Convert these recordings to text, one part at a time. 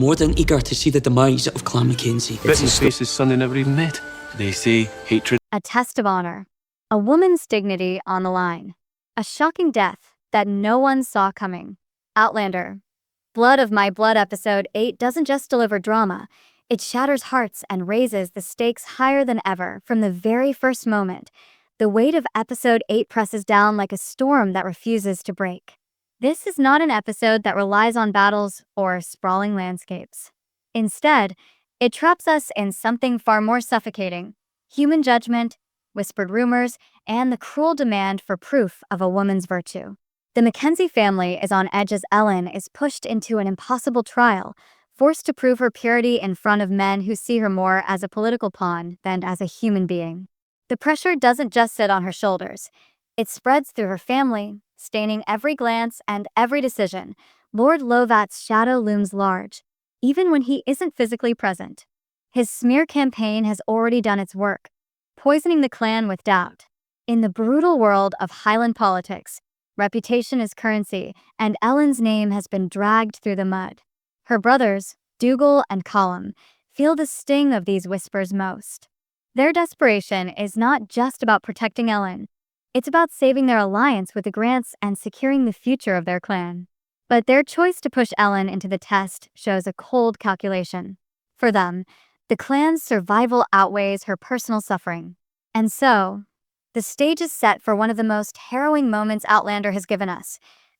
more than eager to see the demise of Clan McKenzie. Written faces son they never even met. They say hatred. A test of honor. A woman's dignity on the line. A shocking death that no one saw coming. Outlander. Blood of My Blood Episode 8 doesn't just deliver drama. It shatters hearts and raises the stakes higher than ever from the very first moment. The weight of Episode 8 presses down like a storm that refuses to break. This is not an episode that relies on battles or sprawling landscapes. Instead, it traps us in something far more suffocating: human judgment, whispered rumors, and the cruel demand for proof of a woman's virtue. The McKenzie family is on edge as Ellen is pushed into an impossible trial, forced to prove her purity in front of men who see her more as a political pawn than as a human being. The pressure doesn't just sit on her shoulders. It spreads through her family, staining every glance and every decision. Lord Lovat's shadow looms large, even when he isn't physically present. His smear campaign has already done its work, poisoning the clan with doubt. In the brutal world of Highland politics, reputation is currency, and Ellen's name has been dragged through the mud. Her brothers, Dougal and Colum, feel the sting of these whispers most. Their desperation is not just about protecting Ellen. It's about saving their alliance with the Grants and securing the future of their clan. But their choice to push Ellen into the test shows a cold calculation. For them, the clan's survival outweighs her personal suffering. And so, the stage is set for one of the most harrowing moments Outlander has given us.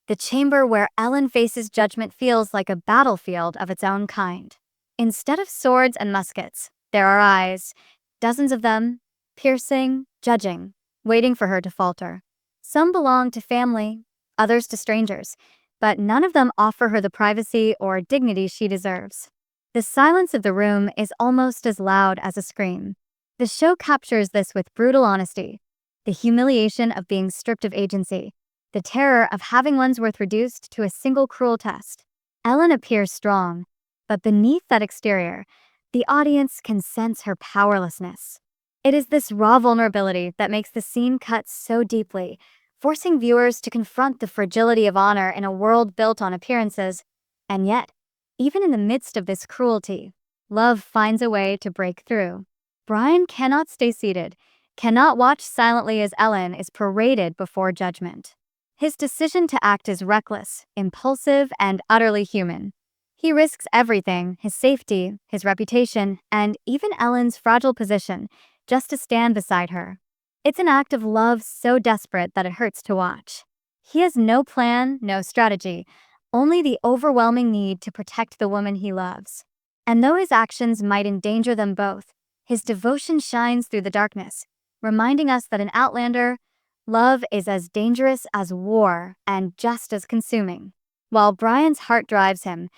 The chamber where Ellen faces judgment feels like a battlefield of its own kind. Instead of swords and muskets, there are eyes, dozens of them, piercing, judging, waiting for her to falter. Some belong to family, others to strangers, but none of them offer her the privacy or dignity she deserves. The silence of the room is almost as loud as a scream. The show captures this with brutal honesty. The humiliation of being stripped of agency, the terror of having one's worth reduced to a single cruel test. Ellen appears strong, but beneath that exterior, the audience can sense her powerlessness. It is this raw vulnerability that makes the scene cut so deeply, forcing viewers to confront the fragility of honor in a world built on appearances. And yet, even in the midst of this cruelty, love finds a way to break through. Brian cannot stay seated, cannot watch silently as Ellen is paraded before judgment. His decision to act is reckless, impulsive, and utterly human. He risks everything: his safety, his reputation, and even Ellen's fragile position, just to stand beside her. It's an act of love so desperate that it hurts to watch. He has no plan, no strategy, only the overwhelming need to protect the woman he loves. And though his actions might endanger them both, his devotion shines through the darkness, reminding us that in Outlander, love is as dangerous as war and just as consuming. While Brian's heart drives him,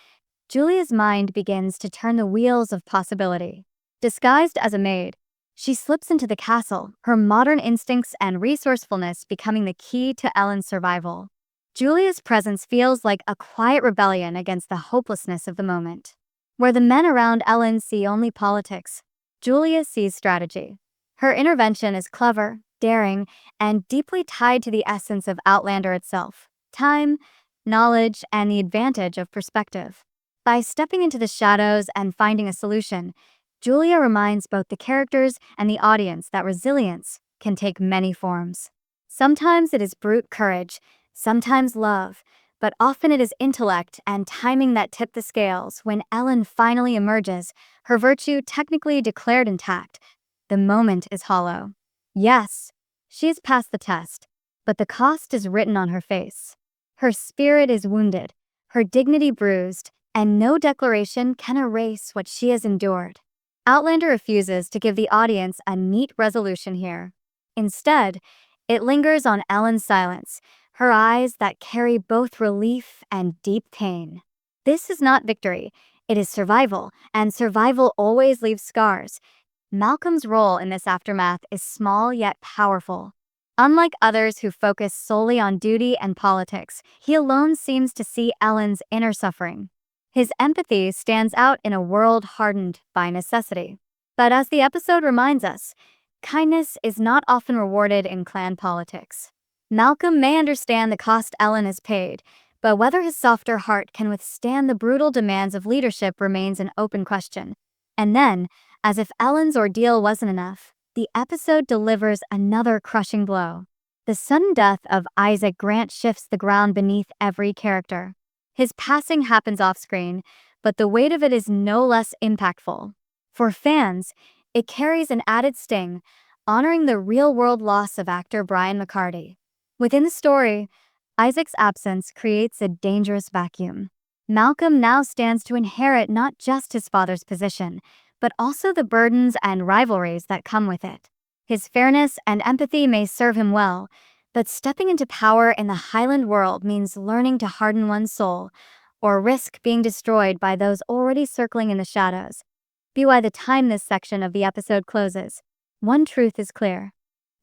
Julia's mind begins to turn the wheels of possibility. Disguised as a maid, she slips into the castle, her modern instincts and resourcefulness becoming the key to Ellen's survival. Julia's presence feels like a quiet rebellion against the hopelessness of the moment. Where the men around Ellen see only politics, Julia sees strategy. Her intervention is clever, daring, and deeply tied to the essence of Outlander itself: time, knowledge, and the advantage of perspective. By stepping into the shadows and finding a solution, Julia reminds both the characters and the audience that resilience can take many forms. Sometimes it is brute courage, sometimes love, but often it is intellect and timing that tip the scales. When Ellen finally emerges, her virtue technically declared intact, the moment is hollow. Yes, she has passed the test, but the cost is written on her face. Her spirit is wounded, her dignity bruised, and no declaration can erase what she has endured. Outlander refuses to give the audience a neat resolution here. Instead, it lingers on Ellen's silence, her eyes that carry both relief and deep pain. This is not victory, it is survival, and survival always leaves scars. Malcolm's role in this aftermath is small yet powerful. Unlike others who focus solely on duty and politics, he alone seems to see Ellen's inner suffering. His empathy stands out in a world hardened by necessity. But as the episode reminds us, kindness is not often rewarded in clan politics. Malcolm may understand the cost Ellen has paid, But whether his softer heart can withstand the brutal demands of leadership remains an open question. And then, as if Ellen's ordeal wasn't enough, the episode delivers another crushing blow. The sudden death of Isaac Grant shifts the ground beneath every character. His passing happens off-screen, but the weight of it is no less impactful. For fans, it carries an added sting, honoring the real-world loss of actor Brian McCarty. Within the story, Isaac's absence creates a dangerous vacuum. Malcolm now stands to inherit not just his father's position, but also the burdens and rivalries that come with it. His fairness and empathy may serve him well, but stepping into power in the Highland world means learning to harden one's soul, or risk being destroyed by those already circling in the shadows. By the time this section of the episode closes, one truth is clear.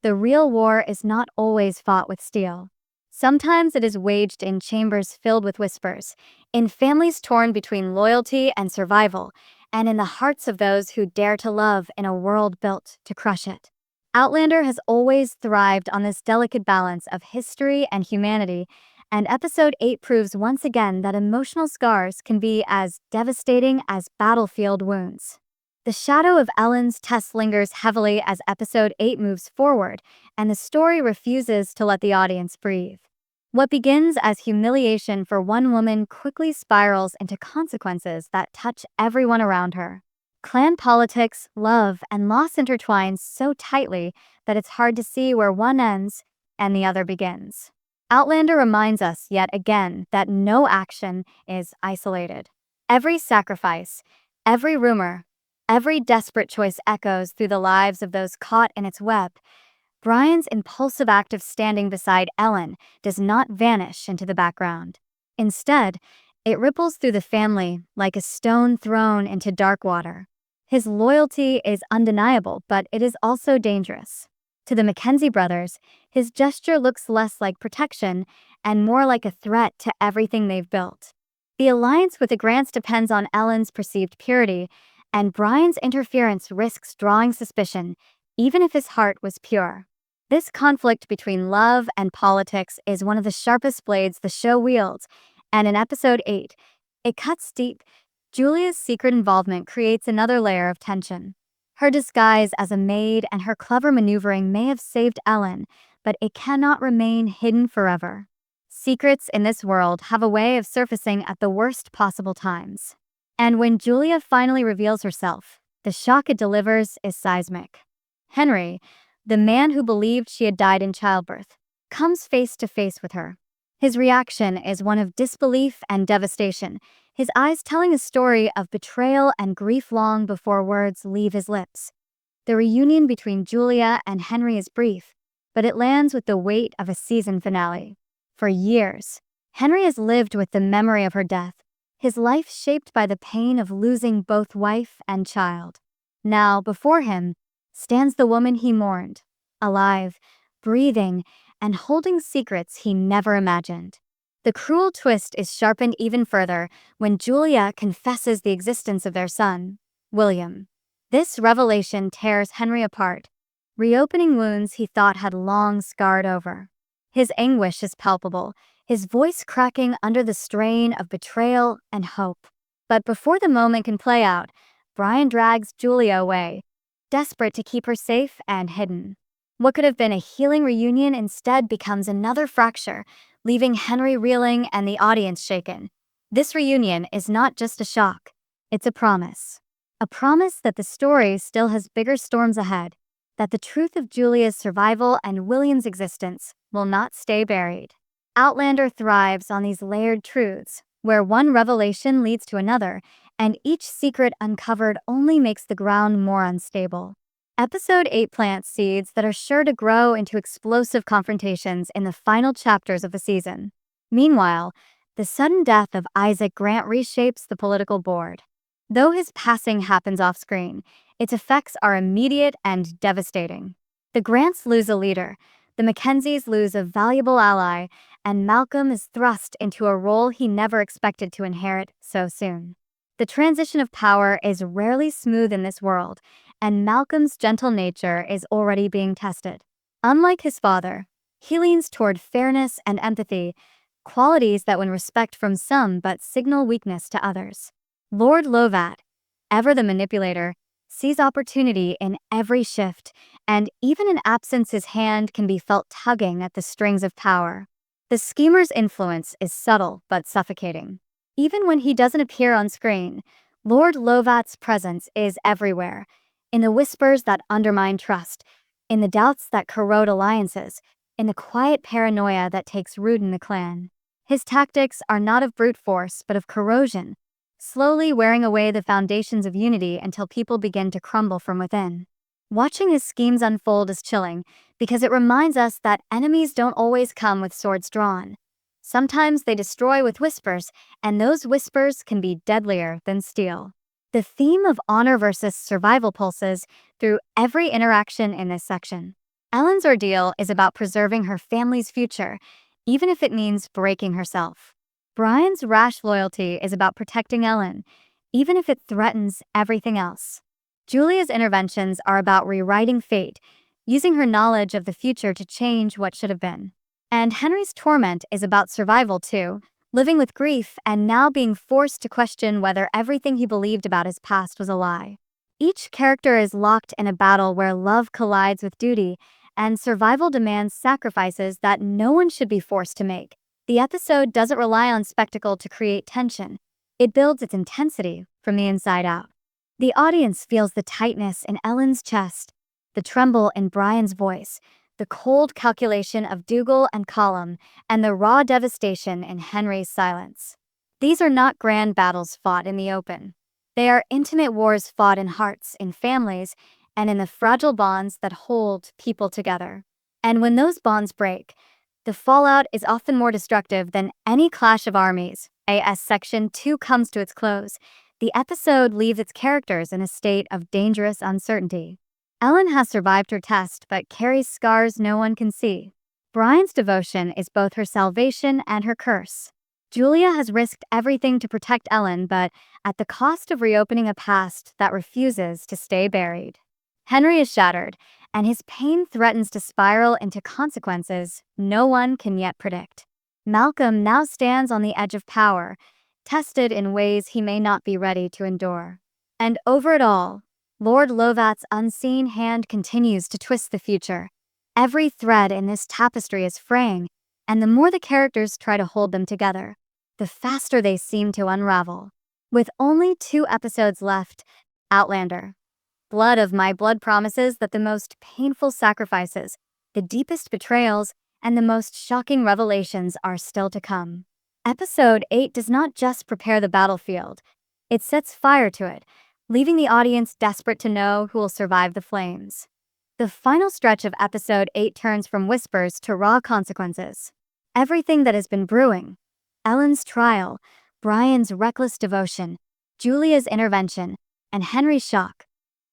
The real war is not always fought with steel. Sometimes it is waged in chambers filled with whispers, in families torn between loyalty and survival, and in the hearts of those who dare to love in a world built to crush it. Outlander has always thrived on this delicate balance of history and humanity, and Episode 8 proves once again that emotional scars can be as devastating as battlefield wounds. The shadow of Ellen's test lingers heavily as Episode 8 moves forward, and the story refuses to let the audience breathe. What begins as humiliation for one woman quickly spirals into consequences that touch everyone around her. Clan politics, love, and loss intertwine so tightly that it's hard to see where one ends and the other begins. Outlander reminds us yet again that no action is isolated. Every sacrifice, every rumor, every desperate choice echoes through the lives of those caught in its web. Brian's impulsive act of standing beside Ellen does not vanish into the background. Instead, it ripples through the family like a stone thrown into dark water. His loyalty is undeniable, but it is also dangerous. To the McKenzie brothers, his gesture looks less like protection and more like a threat to everything they've built. The alliance with the Grants depends on Ellen's perceived purity, and Brian's interference risks drawing suspicion, even if his heart was pure. This conflict between love and politics is one of the sharpest blades the show wields, and in Episode 8, it cuts deep. Julia's secret involvement creates another layer of tension. Her disguise as a maid and her clever maneuvering may have saved Ellen, but it cannot remain hidden forever. Secrets in this world have a way of surfacing at the worst possible times. And when Julia finally reveals herself, the shock it delivers is seismic. Henry, the man who believed she had died in childbirth, comes face to face with her. His reaction is one of disbelief and devastation, his eyes telling a story of betrayal and grief long before words leave his lips. The reunion between Julia and Henry is brief, but it lands with the weight of a season finale. For years, Henry has lived with the memory of her death, his life shaped by the pain of losing both wife and child. Now, before him, stands the woman he mourned, alive, breathing, and holding secrets he never imagined. The cruel twist is sharpened even further when Julia confesses the existence of their son, William. This revelation tears Henry apart, reopening wounds he thought had long scarred over. His anguish is palpable, his voice cracking under the strain of betrayal and hope. But before the moment can play out, Brian drags Julia away, desperate to keep her safe and hidden. What could have been a healing reunion instead becomes another fracture, leaving Henry reeling and the audience shaken. This reunion is not just a shock, it's a promise. A promise that the story still has bigger storms ahead, that the truth of Julia's survival and William's existence will not stay buried. Outlander thrives on these layered truths, where one revelation leads to another, and each secret uncovered only makes the ground more unstable. Episode 8 plants seeds that are sure to grow into explosive confrontations in the final chapters of the season. Meanwhile, the sudden death of Isaac Grant reshapes the political board. Though his passing happens off-screen, its effects are immediate and devastating. The Grants lose a leader, the McKenzies lose a valuable ally, and Malcolm is thrust into a role he never expected to inherit so soon. The transition of power is rarely smooth in this world, and Malcolm's gentle nature is already being tested. Unlike his father, he leans toward fairness and empathy, qualities that win respect from some but signal weakness to others. Lord Lovat, ever the manipulator, sees opportunity in every shift, and even in absence his hand can be felt tugging at the strings of power. The schemer's influence is subtle but suffocating. Even when he doesn't appear on screen, Lord Lovat's presence is everywhere, in the whispers that undermine trust, in the doubts that corrode alliances, in the quiet paranoia that takes root in the clan. His tactics are not of brute force but of corrosion, slowly wearing away the foundations of unity until people begin to crumble from within. Watching his schemes unfold is chilling because it reminds us that enemies don't always come with swords drawn. Sometimes they destroy with whispers, and those whispers can be deadlier than steel. The theme of honor versus survival pulses through every interaction in this section. Ellen's ordeal is about preserving her family's future, even if it means breaking herself. Brian's rash loyalty is about protecting Ellen, even if it threatens everything else. Julia's interventions are about rewriting fate, using her knowledge of the future to change what should have been. And Henry's torment is about survival too, living with grief and now being forced to question whether everything he believed about his past was a lie. Each character is locked in a battle where love collides with duty, and survival demands sacrifices that no one should be forced to make. The episode doesn't rely on spectacle to create tension. It builds its intensity from the inside out. The audience feels the tightness in Ellen's chest, the tremble in Brian's voice, the cold calculation of Dougal and Colum, and the raw devastation in Henry's silence. These are not grand battles fought in the open. They are intimate wars fought in hearts, in families, and in the fragile bonds that hold people together. And when those bonds break, the fallout is often more destructive than any clash of armies. As Section 2 comes to its close, the episode leaves its characters in a state of dangerous uncertainty. Ellen has survived her test but carries scars no one can see. Brian's devotion is both her salvation and her curse. Julia has risked everything to protect Ellen, but at the cost of reopening a past that refuses to stay buried. Henry is shattered, and his pain threatens to spiral into consequences no one can yet predict. Malcolm now stands on the edge of power, tested in ways he may not be ready to endure. And over it all, Lord Lovat's unseen hand continues to twist the future. Every thread in this tapestry is fraying, and the more the characters try to hold them together, the faster they seem to unravel. With only 2 episodes left, Outlander. Blood of My Blood promises that the most painful sacrifices, the deepest betrayals, and the most shocking revelations are still to come. Episode 8 does not just prepare the battlefield, it sets fire to it, leaving the audience desperate to know who will survive the flames. The final stretch of Episode 8 turns from whispers to raw consequences. Everything that has been brewing, Ellen's trial, Brian's reckless devotion, Julia's intervention, and Henry's shock,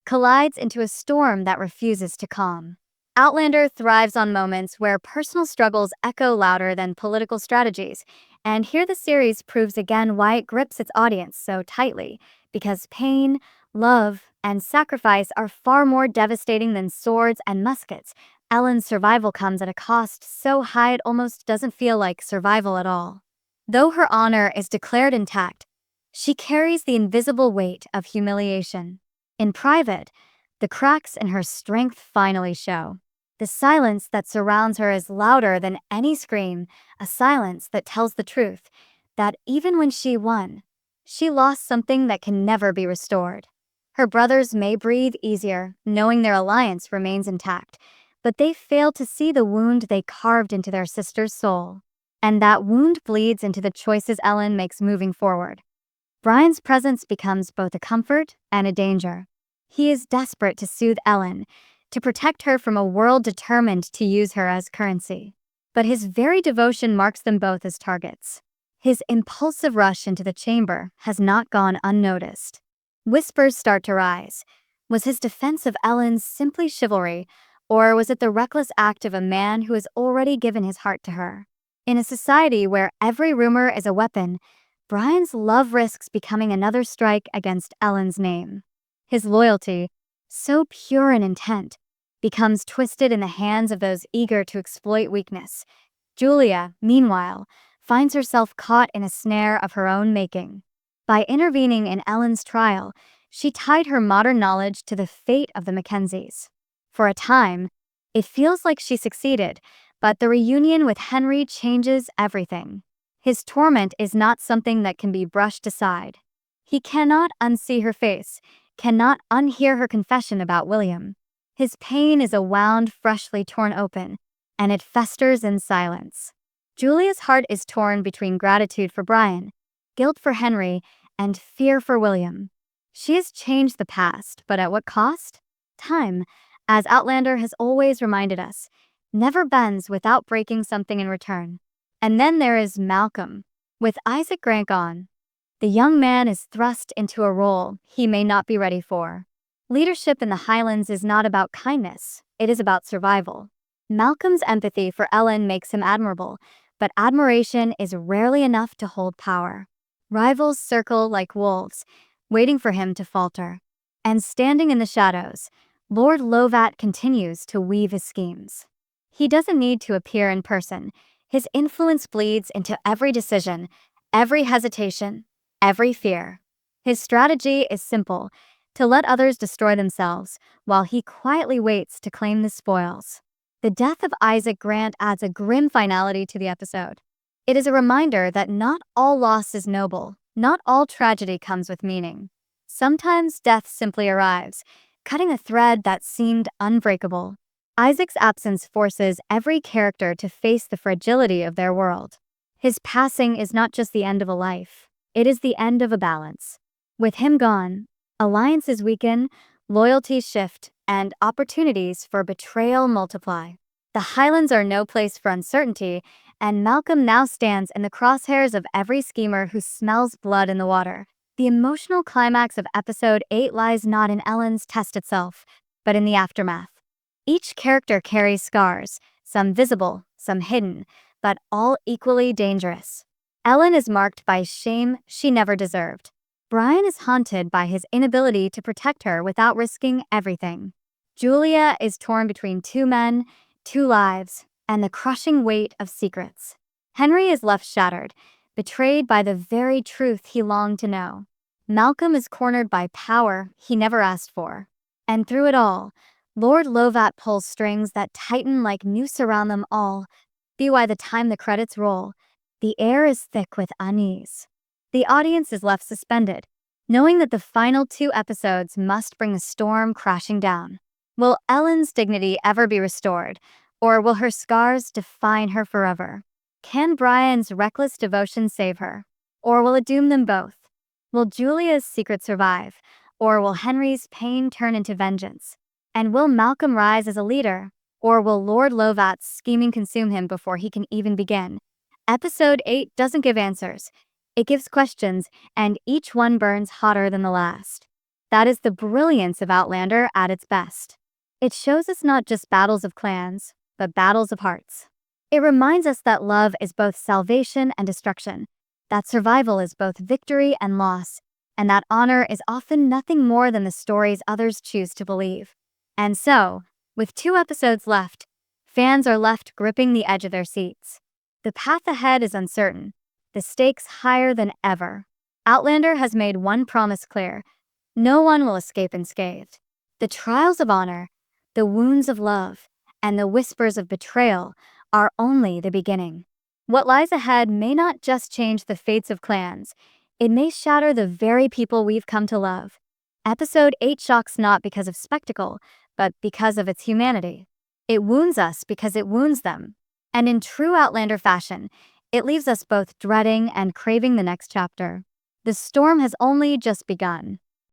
collides into a storm that refuses to calm. Outlander thrives on moments where personal struggles echo louder than political strategies, and here the series proves again why it grips its audience so tightly, because pain, love, and sacrifice are far more devastating than swords and muskets. Ellen's survival comes at a cost so high it almost doesn't feel like survival at all. Though her honor is declared intact, she carries the invisible weight of humiliation. In private, the cracks in her strength finally show. The silence that surrounds her is louder than any scream, a silence that tells the truth, that even when she won, she lost something that can never be restored. Her brothers may breathe easier, knowing their alliance remains intact, but they fail to see the wound they carved into their sister's soul. And that wound bleeds into the choices Ellen makes moving forward. Brian's presence becomes both a comfort and a danger. He is desperate to soothe Ellen, to protect her from a world determined to use her as currency. But his very devotion marks them both as targets. His impulsive rush into the chamber has not gone unnoticed. Whispers start to rise. Was his defense of Ellen's simply chivalry, or was it the reckless act of a man who has already given his heart to her? In a society where every rumor is a weapon, Brian's love risks becoming another strike against Ellen's name. His loyalty, so pure and intent, becomes twisted in the hands of those eager to exploit weakness. Julia, meanwhile, finds herself caught in a snare of her own making. By intervening in Ellen's trial, she tied her modern knowledge to the fate of the McKenzies. For a time, it feels like she succeeded, but the reunion with Henry changes everything. His torment is not something that can be brushed aside. He cannot unsee her face, cannot unhear her confession about William. His pain is a wound freshly torn open, and it festers in silence. Julia's heart is torn between gratitude for Brian, guilt for Henry, and fear for William. She has changed the past, but at what cost? Time, as Outlander has always reminded us, never bends without breaking something in return. And then there is Malcolm. With Isaac Grant gone, the young man is thrust into a role he may not be ready for. Leadership in the Highlands is not about kindness, it is about survival. Malcolm's empathy for Ellen makes him admirable, but admiration is rarely enough to hold power. Rivals circle like wolves, waiting for him to falter. And standing in the shadows, Lord Lovat continues to weave his schemes. He doesn't need to appear in person. His influence bleeds into every decision, every hesitation, every fear. His strategy is simple: to let others destroy themselves, while he quietly waits to claim the spoils. The death of Isaac Grant adds a grim finality to the episode. It is a reminder that not all loss is noble, not all tragedy comes with meaning. Sometimes death simply arrives, cutting a thread that seemed unbreakable. Isaac's absence forces every character to face the fragility of their world. His passing is not just the end of a life, it is the end of a balance. With him gone, alliances weaken, loyalties shift, and opportunities for betrayal multiply. The Highlands are no place for uncertainty, and Malcolm now stands in the crosshairs of every schemer who smells blood in the water. The emotional climax of episode 8 lies not in Ellen's test itself, but in the aftermath. Each character carries scars, some visible, some hidden, but all equally dangerous. Ellen is marked by shame she never deserved. Brian is haunted by his inability to protect her without risking everything. Julia is torn between two men, two lives, and the crushing weight of secrets. Henry is left shattered, betrayed by the very truth he longed to know. Malcolm is cornered by power he never asked for. And through it all, Lord Lovat pulls strings that tighten like noose around them all. By the time the credits roll, the air is thick with unease. The audience is left suspended, knowing that the final 2 episodes must bring the storm crashing down. Will Ellen's dignity ever be restored, or will her scars define her forever? Can Brian's reckless devotion save her, or will it doom them both? Will Julia's secret survive, or will Henry's pain turn into vengeance? And will Malcolm rise as a leader, or will Lord Lovat's scheming consume him before he can even begin? Episode 8 doesn't give answers. It gives questions, and each one burns hotter than the last. That is the brilliance of Outlander at its best. It shows us not just battles of clans, but battles of hearts. It reminds us that love is both salvation and destruction, that survival is both victory and loss, and that honor is often nothing more than the stories others choose to believe. And so, with 2 episodes left, fans are left gripping the edge of their seats. The path ahead is uncertain, the stakes higher than ever. Outlander has made one promise clear: no one will escape unscathed. The trials of honor, the wounds of love, and the whispers of betrayal are only the beginning. What lies ahead may not just change the fates of clans, it may shatter the very people we've come to love. Episode 8 shocks not because of spectacle, but because of its humanity. It wounds us because it wounds them. And in true Outlander fashion, it leaves us both dreading and craving the next chapter. The storm has only just begun.